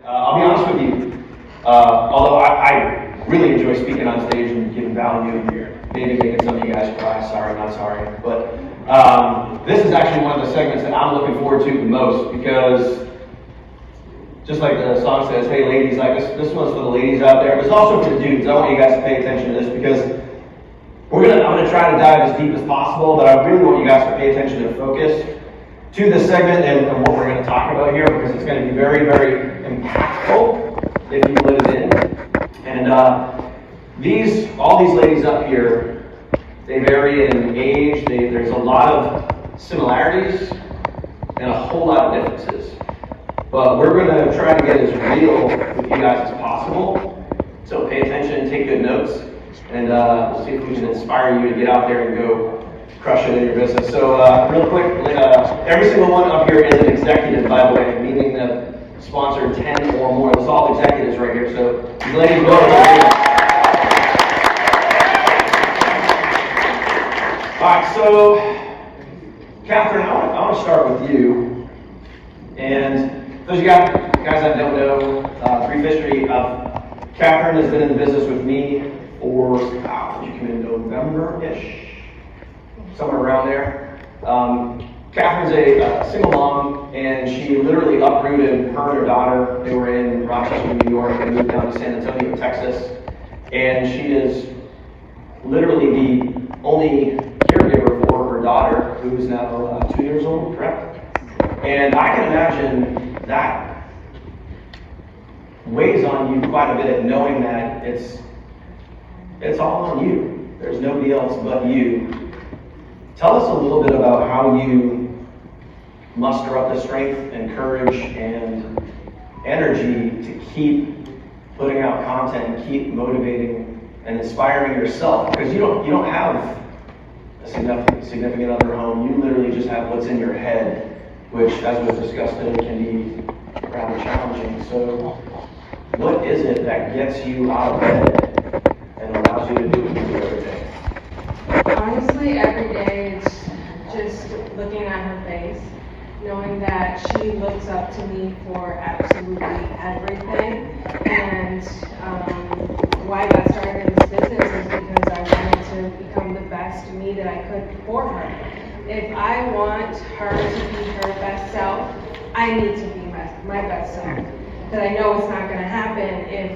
I'll be honest with you, although I really enjoy speaking on stage and giving value, maybe making some of you guys cry, sorry, not sorry, but this is actually one of the segments that I'm looking forward to the most, because just like the song says, hey ladies, like this one's for the ladies out there, but it's also for the dudes. I want you guys to pay attention to this, because I'm gonna try to dive as deep as possible, but I really want you guys to pay attention and focus to this segment and what we're going to talk about here, because it's going to be very, very impactful if you let it in. And all these ladies up here, they vary in age. There's a lot of similarities and a whole lot of differences. But we're going to try to get as real with you guys as possible. So pay attention, take good notes, and we'll see if we can inspire you to get out there and go crush it in your business. So real quick, every single one up here is an executive, by the way, meaning that sponsored 10 or more. It's all executives right here. So these ladies go over here. All right, so Catherine, I want to start with you. And those of you guys that don't know, brief history of Catherine has been in the business with me for, did you come in November-ish? Somewhere around there. Catherine's a single mom, and she literally uprooted her and her daughter. They were in Rochester, New York, and moved down to San Antonio, Texas. And she is literally the only caregiver for her daughter, who is now 2 years old, correct? And I can imagine that weighs on you quite a bit, knowing that it's all on you. There's nobody else but you. Tell us a little bit about how you muster up the strength and courage and energy to keep putting out content, keep motivating and inspiring yourself, because you don't have a significant other home. You literally just have what's in your head, which, as we've discussed today, can be rather challenging. So what is it that gets you out of bed and allows you to do what you do every day? Honestly, every day it's just looking at her face, knowing that she looks up to me for absolutely everything. And why I got started in this business is because I wanted to become the best me that I could for her. If I want her to be her best self, I need to be my best self. Because I know it's not going to happen if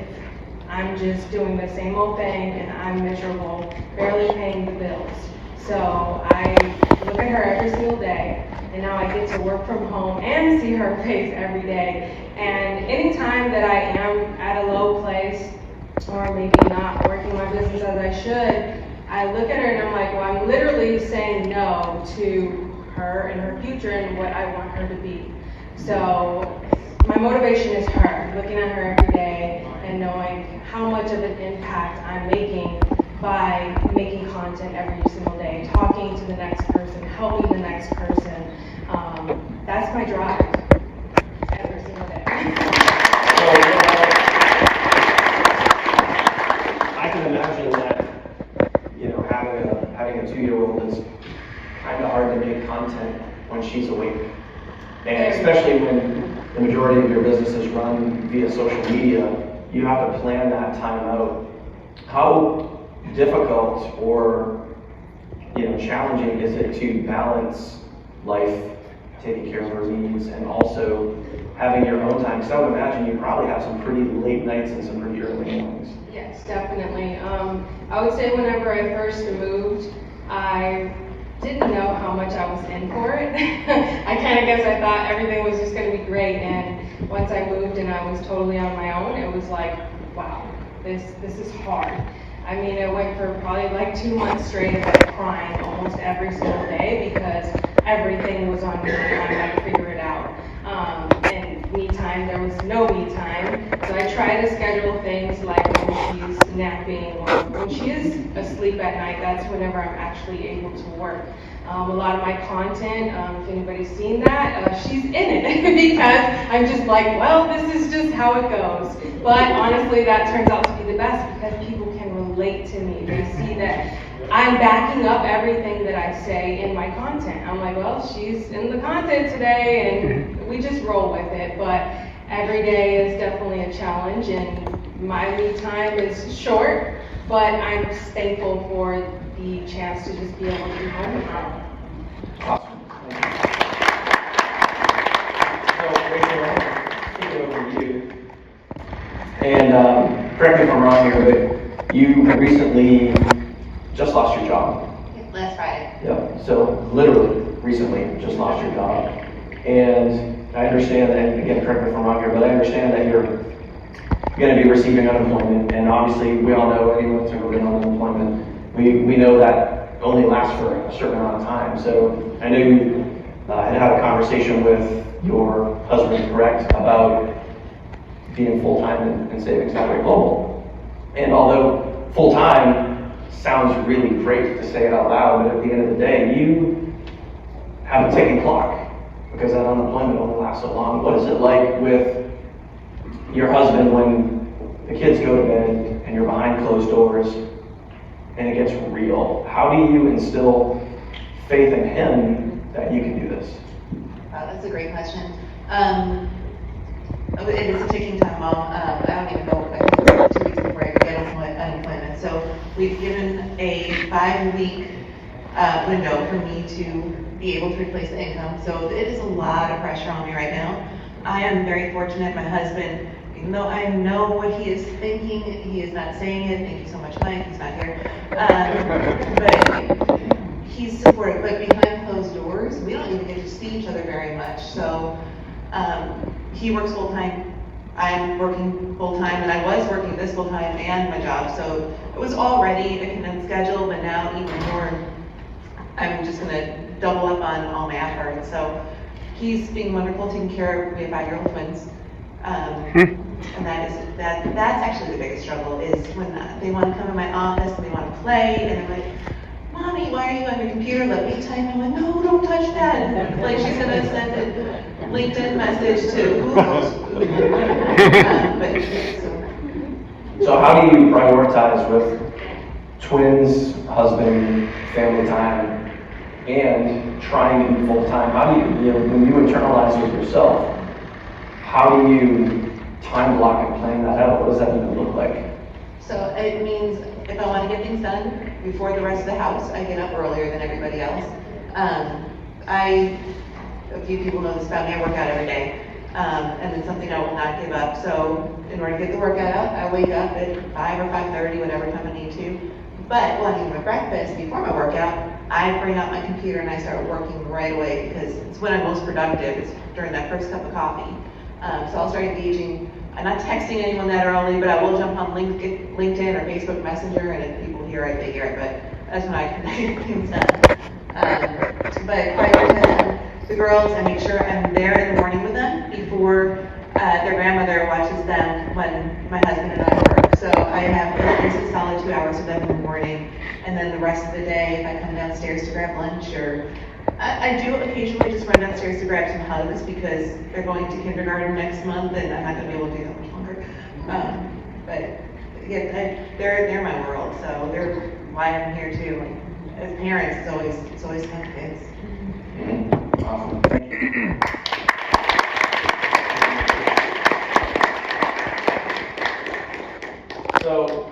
I'm just doing the same old thing and I'm miserable, barely paying the bills. So I look at her every single day, and now I get to work from home and see her face every day. And anytime that I am at a low place, or maybe not working my business as I should, I look at her and I'm like, well, I'm literally saying no to her and her future and what I want her to be. So my motivation is her, looking at her every day and knowing how much of an impact I'm making by making content every single day, talking to the next person, helping the next person. That's my drive every single day. So, I can imagine that, having a 2-year-old is kind of hard to make content when she's awake. And especially when the majority of your business is run via social media, you have to plan that time out. How difficult or challenging is it to balance life, taking care of her needs, and also having your own time? Because I would imagine you probably have some pretty late nights and some pretty early mornings. Yes, definitely. I would say whenever I first moved, I didn't know how much I was in for it. I kind of guess I thought everything was just going to be great, and once I moved and I was totally on my own, it was like, wow, this is hard. I mean, it went for probably like 2 months straight of like crying almost every single day because everything was on me and I had to figure it out. And me time, there was no me time. So I try to schedule things like when she's napping or when she is asleep at night. That's whenever I'm actually able to work. A lot of my content, if anybody's seen that, she's in it because I'm just like, well, this is just how it goes. But honestly, that turns out to be the best because people can relate to me. They see that I'm backing up everything that I say in my content. I'm like, well, she's in the content today, and we just roll with it. But every day is definitely a challenge, and my me time is short, but I'm thankful for the chance to just be able to be home with her. Awesome. So, Rachel, kick it over to you. And correct me if I'm wrong here, but you recently just lost your job. Last Friday. Yeah, so literally recently just lost your job. And I understand that, and again, correct me if I'm wrong here, but I understand that you're going to be receiving unemployment. And obviously, we all know anyone that's ever been on unemployment, we know that only lasts for a certain amount of time. So I know you had a conversation with your husband, correct, about being full-time in Savings Highway Global. And although full-time sounds really great to say it out loud, but at the end of the day, you have a ticking clock because that unemployment only lasts so long. What is it like with your husband when the kids go to bed and you're behind closed doors and it gets real? How do you instill faith in him that you can do this? Wow, that's a great question. It is a ticking time bomb. I don't even know, I think it's 2 weeks before I could get unemployment. So we've given a 5-week window for me to be able to replace the income. So it is a lot of pressure on me right now. I am very fortunate. My husband, even though I know what he is thinking, he is not saying it. Thank you so much, Mike. He's not here. But he's supportive. But behind closed doors, we don't even get to see each other very much. So he works full time. I'm working full time, and I was working this full time and my job. So it was already a condensed schedule, but now even more. I'm just gonna double up on all my effort. So he's being wonderful, taking care of, we have 5-year-old twins. And that's actually the biggest struggle is when they want to come in my office and they want to play and they're like, Mommy, why are you on your computer? Let me type. I'm like, no, don't touch that. Like she's gonna send a LinkedIn message to Google. So how do you prioritize with twins, husband, family time, and trying to be full-time? How do you when you internalize with yourself, how do you time block and plan that out? What does that even look like? So it means if I want to get things done before the rest of the house, I get up earlier than everybody else. A few people know this about me, I work out every day. And it's something I will not give up. So in order to get the workout out, I wake up at 5 or 5:30, whatever time I need to. But when I eat my breakfast before my workout, I bring out my computer and I start working right away because it's when I'm most productive. It's during that first cup of coffee. So I'll start engaging. I'm not texting anyone that early, but I will jump on LinkedIn or Facebook Messenger, and if people hear it, they hear it, but that's when I can get things done. But prior to the girls, I make sure I'm there in the morning with them before their grandmother watches them when my husband and I work. So I have at least a solid 2 hours with them in the morning, and then the rest of the day, if I come downstairs to grab lunch or I do occasionally just run downstairs to grab some hugs because they're going to kindergarten next month and I'm not going to be able to do that much longer. But yeah, they're my world, so they're why I'm here too. Like, as parents, it's always fun kids. Awesome. Thank you. So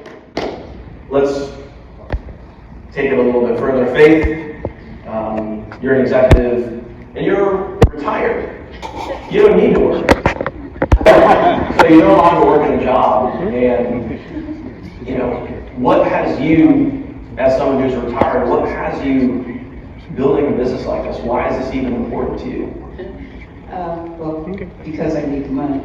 let's take it a little bit further. Faith. You're an executive, and you're retired. You don't need to work. So you no longer work in a job, and, what has you, as someone who's retired, what has you building a business like this? Why is this even important to you? Well, because I need the money.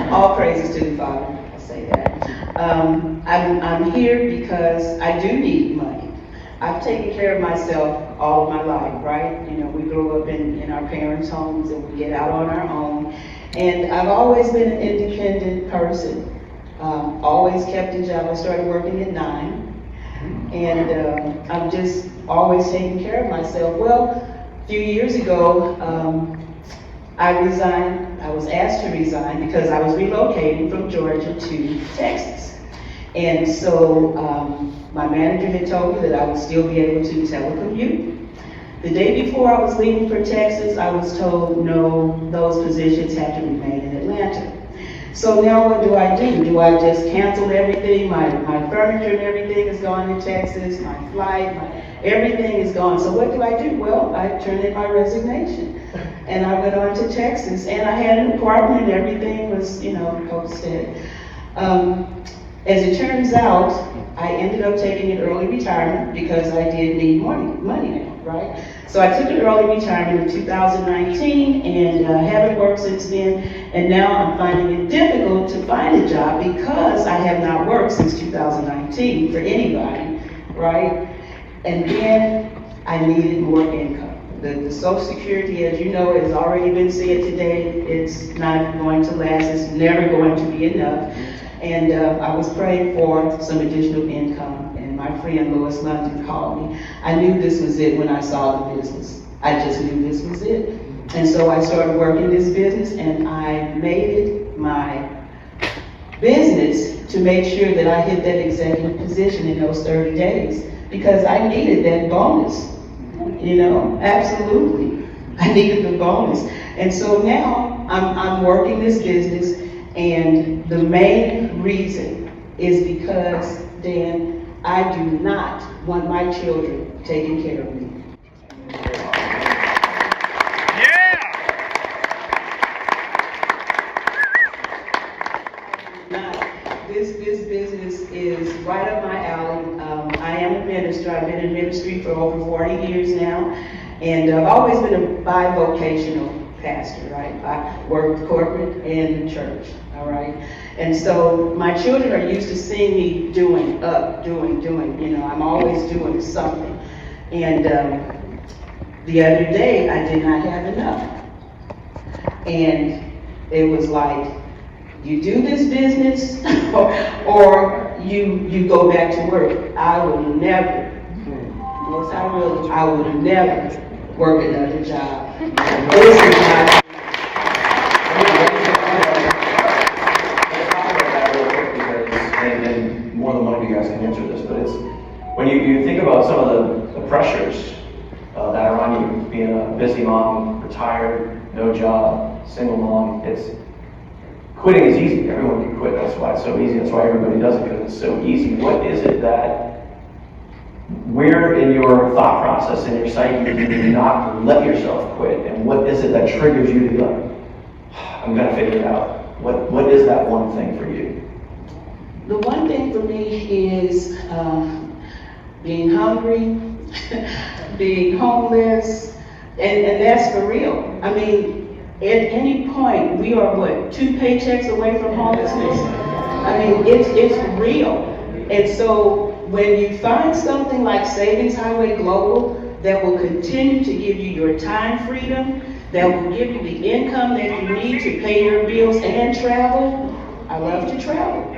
All praises to the Father, I say that. I'm here because I do need money. I've taken care of myself all of my life, right? We grew up in our parents' homes and we get out on our own. And I've always been an independent person. Always kept a job. I started working at 9. And I'm just always taking care of myself. Well, a few years ago, I resigned. I was asked to resign because I was relocating from Georgia to Texas. And so my manager had told me that I would still be able to telecommute. The day before I was leaving for Texas, I was told, no, those positions have to remain in Atlanta. So now what do? Do I just cancel everything? My furniture and everything is gone in Texas, my flight, everything is gone. So what do? Well, I turned in my resignation. And I went on to Texas, and I had an apartment, and everything was, posted. As it turns out, I ended up taking an early retirement because I did need money now, right? So I took an early retirement in 2019 and haven't worked since then. And now I'm finding it difficult to find a job because I have not worked since 2019 for anybody, right? And then I needed more income. The Social Security, as you know, has already been said today, it's not going to last, it's never going to be enough. And I was praying for some additional income, and my friend Lois London called me. I knew this was it when I saw the business. I just knew this was it. And so I started working this business, and I made it my business to make sure that I hit that executive position in those 30 days, because I needed that bonus. Absolutely. I needed the bonus. And so now I'm working this business, and the main reason is because, Dan, I do not want my children taking care of me. This business is right up my alley. I am a minister. I've been in ministry for over 40 years now, and I've always been a bivocational pastor, right? I worked corporate and church, all right? And so my children are used to seeing me doing. I'm always doing something. And the other day, I did not have enough. And it was like, you do this business or you go back to work. I will never, yes, I will never work another job. This is my and more than one of you guys can answer this, but it's when you think about some of the pressures that are on you, being a busy mom, retired, no job, single mom, quitting is easy. Everyone can quit. That's why it's so easy. That's why everybody does it, because it's so easy. What is it where in your thought process, in your psyche, do you not let yourself quit? And what is it that triggers you to be like, I'm going to figure it out? What is that one thing for you? The one thing for me is being hungry, being homeless, and that's for real. I mean, at any point, we are 2 paychecks away from homelessness? I mean, it's real. And so when you find something like Savings Highway Global that will continue to give you your time freedom, that will give you the income that you need to pay your bills and travel, I love to travel.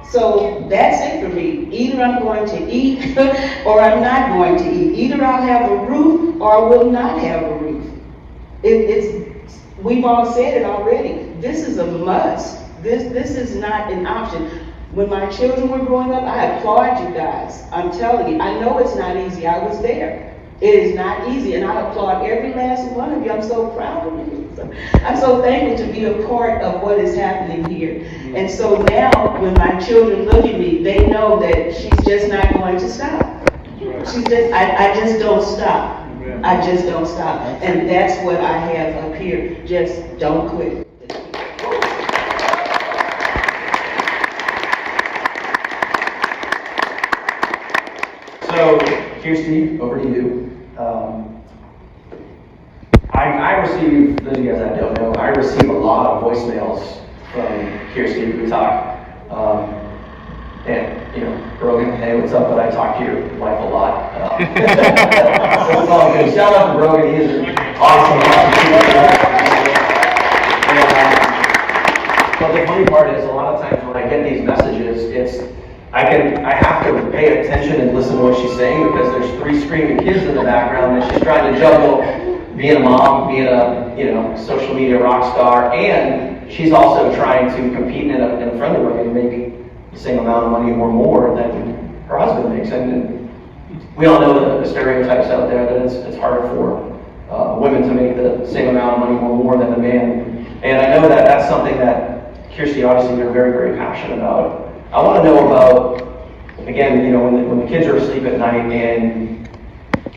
So that's it for me. Either I'm going to eat or I'm not going to eat. Either I'll have a roof or I will not have a roof. We've all said it already. This is a must. This is not an option. When my children were growing up, I applaud you guys. I'm telling you, I know it's not easy. I was there. It is not easy, and I applaud every last one of you. I'm so proud of you. I'm so thankful to be a part of what is happening here. And so now, when my children look at me, they know that she's just not going to stop. I just don't stop. I just don't stop. And that's what I have up here. Just don't quit. So, Kirsty, over to you. I receive, those of you guys that don't know, I receive a lot of voicemails from Kirsty. We talk, and, Brogan, hey, what's up? But I talk to your wife a lot. It's all good. Shout out to Brogan. He is an awesome but the funny part is, a lot of times when I get these messages, I have to pay attention and listen to what she's saying, because there's 3 screaming kids in the background, and she's trying to juggle being a mom, being a social media rock star, and she's also trying to compete in a friendly way and make the same amount of money or more than her husband makes. And we all know the stereotypes out there that it's harder for women to make the same amount of money or more than the man. And I know that that's something that, Kirsty, obviously you're very, very passionate about. I want to know about, again, you know, when the kids are asleep at night and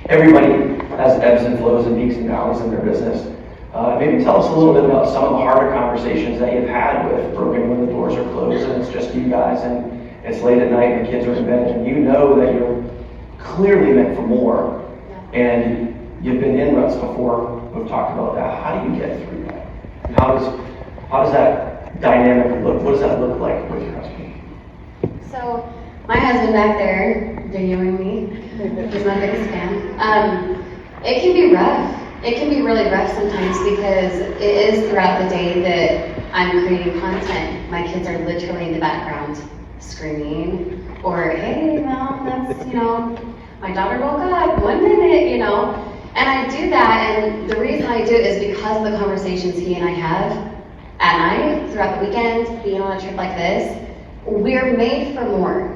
everybody has ebbs and flows and peaks and valleys in their business. Maybe tell us a little bit about some of the harder conversations that you've had with Brogan when the doors are closed and it's just you guys and it's late at night and the kids are in bed and you know that you're clearly meant for more and you've been in ruts before. We've talked about that. How do you get through that? And how does that dynamic look? What does that look like with your husband? So my husband back there videoing me, he's my biggest fan. It can be rough. It can be really rough sometimes because it is throughout the day that I'm creating content. My kids are literally in the background screaming, or hey, Mom, that's, you know, my daughter woke up, 1 minute, you know. And I do that, and the reason I do it is because of the conversations he and I have at night, throughout the weekend, being on a trip like this. We're made for more.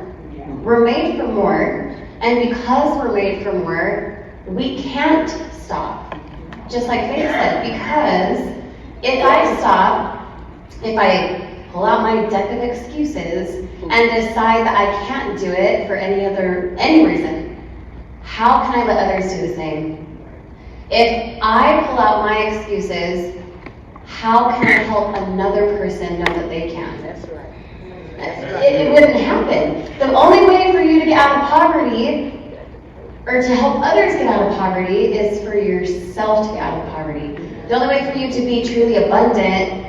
We're made for more, and because we're made for more, we can't stop. Just like Faith said, because if I stop, if I pull out my deck of excuses and decide that I can't do it for any reason, how can I let others do the same? If I pull out my excuses, how can I help another person know that they can? That's right. It wouldn't happen. The only way for you to get out of poverty, or to help others get out of poverty, is for yourself to get out of poverty. The only way for you to be truly abundant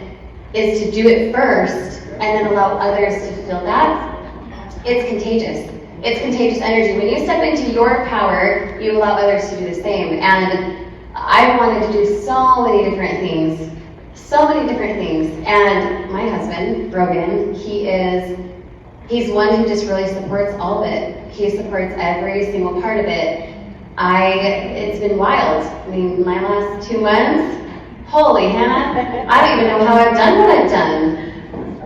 is to do it first, and then allow others to feel that. It's contagious. It's contagious energy. When you step into your power, you allow others to do the same. And I wanted to do so many different things. And my husband, Brogan, he's one who just really supports all of it. He supports every single part of it. It's been wild. I mean, my last 2 months, holy Hannah, I don't even know how I've done what I've done.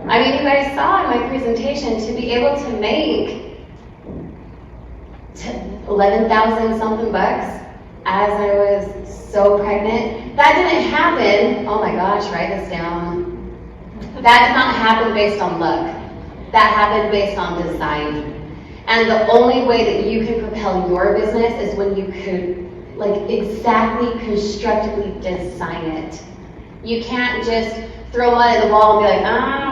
I mean, you guys saw in my presentation, to be able to make 11,000 something bucks as I was so pregnant. That didn't happen, oh my gosh, write this down. That did not happen based on luck. That happened based on design. And the only way that you can propel your business is when you could, like, exactly constructively design it. You can't just throw money at the wall and be like,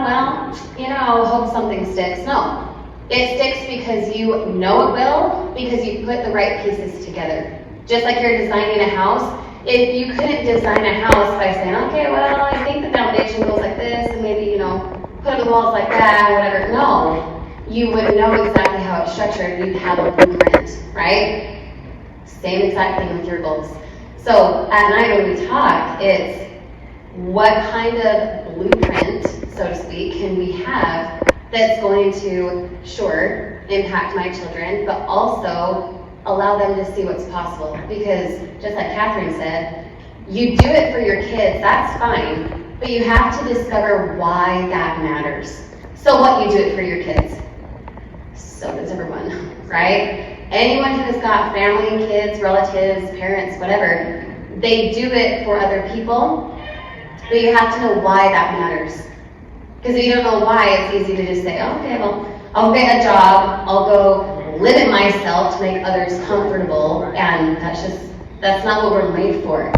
well, you know, hope something sticks. No. It sticks because you know it will, because you put the right pieces together. Just like you're designing a house. If you couldn't design a house by saying, okay, well, I think the foundation goes like this, and maybe, you know, put the walls like that, or whatever. No. You would know exactly how it's structured. You'd have a blueprint, right? Same exact thing with your goals. So at night when we talk, it's what kind of blueprint, so to speak, can we have that's going to, sure, impact my children, but also allow them to see what's possible. Because just like Catherine said, you do it for your kids, that's fine, but you have to discover why that matters. So what, you do it for your kids? So does everyone, right? Anyone who has got family, kids, relatives, parents, whatever, they do it for other people, but you have to know why that matters. Because if you don't know why, it's easy to just say, okay, well, I'll get a job, I'll go limit myself to make others comfortable, and that's not what we're made for.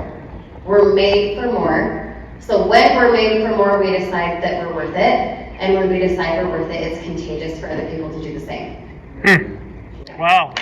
We're made for more. So when we're made for more, we decide that we're worth it. And when we decide we're worth it, it's contagious for other people to do the same. Wow.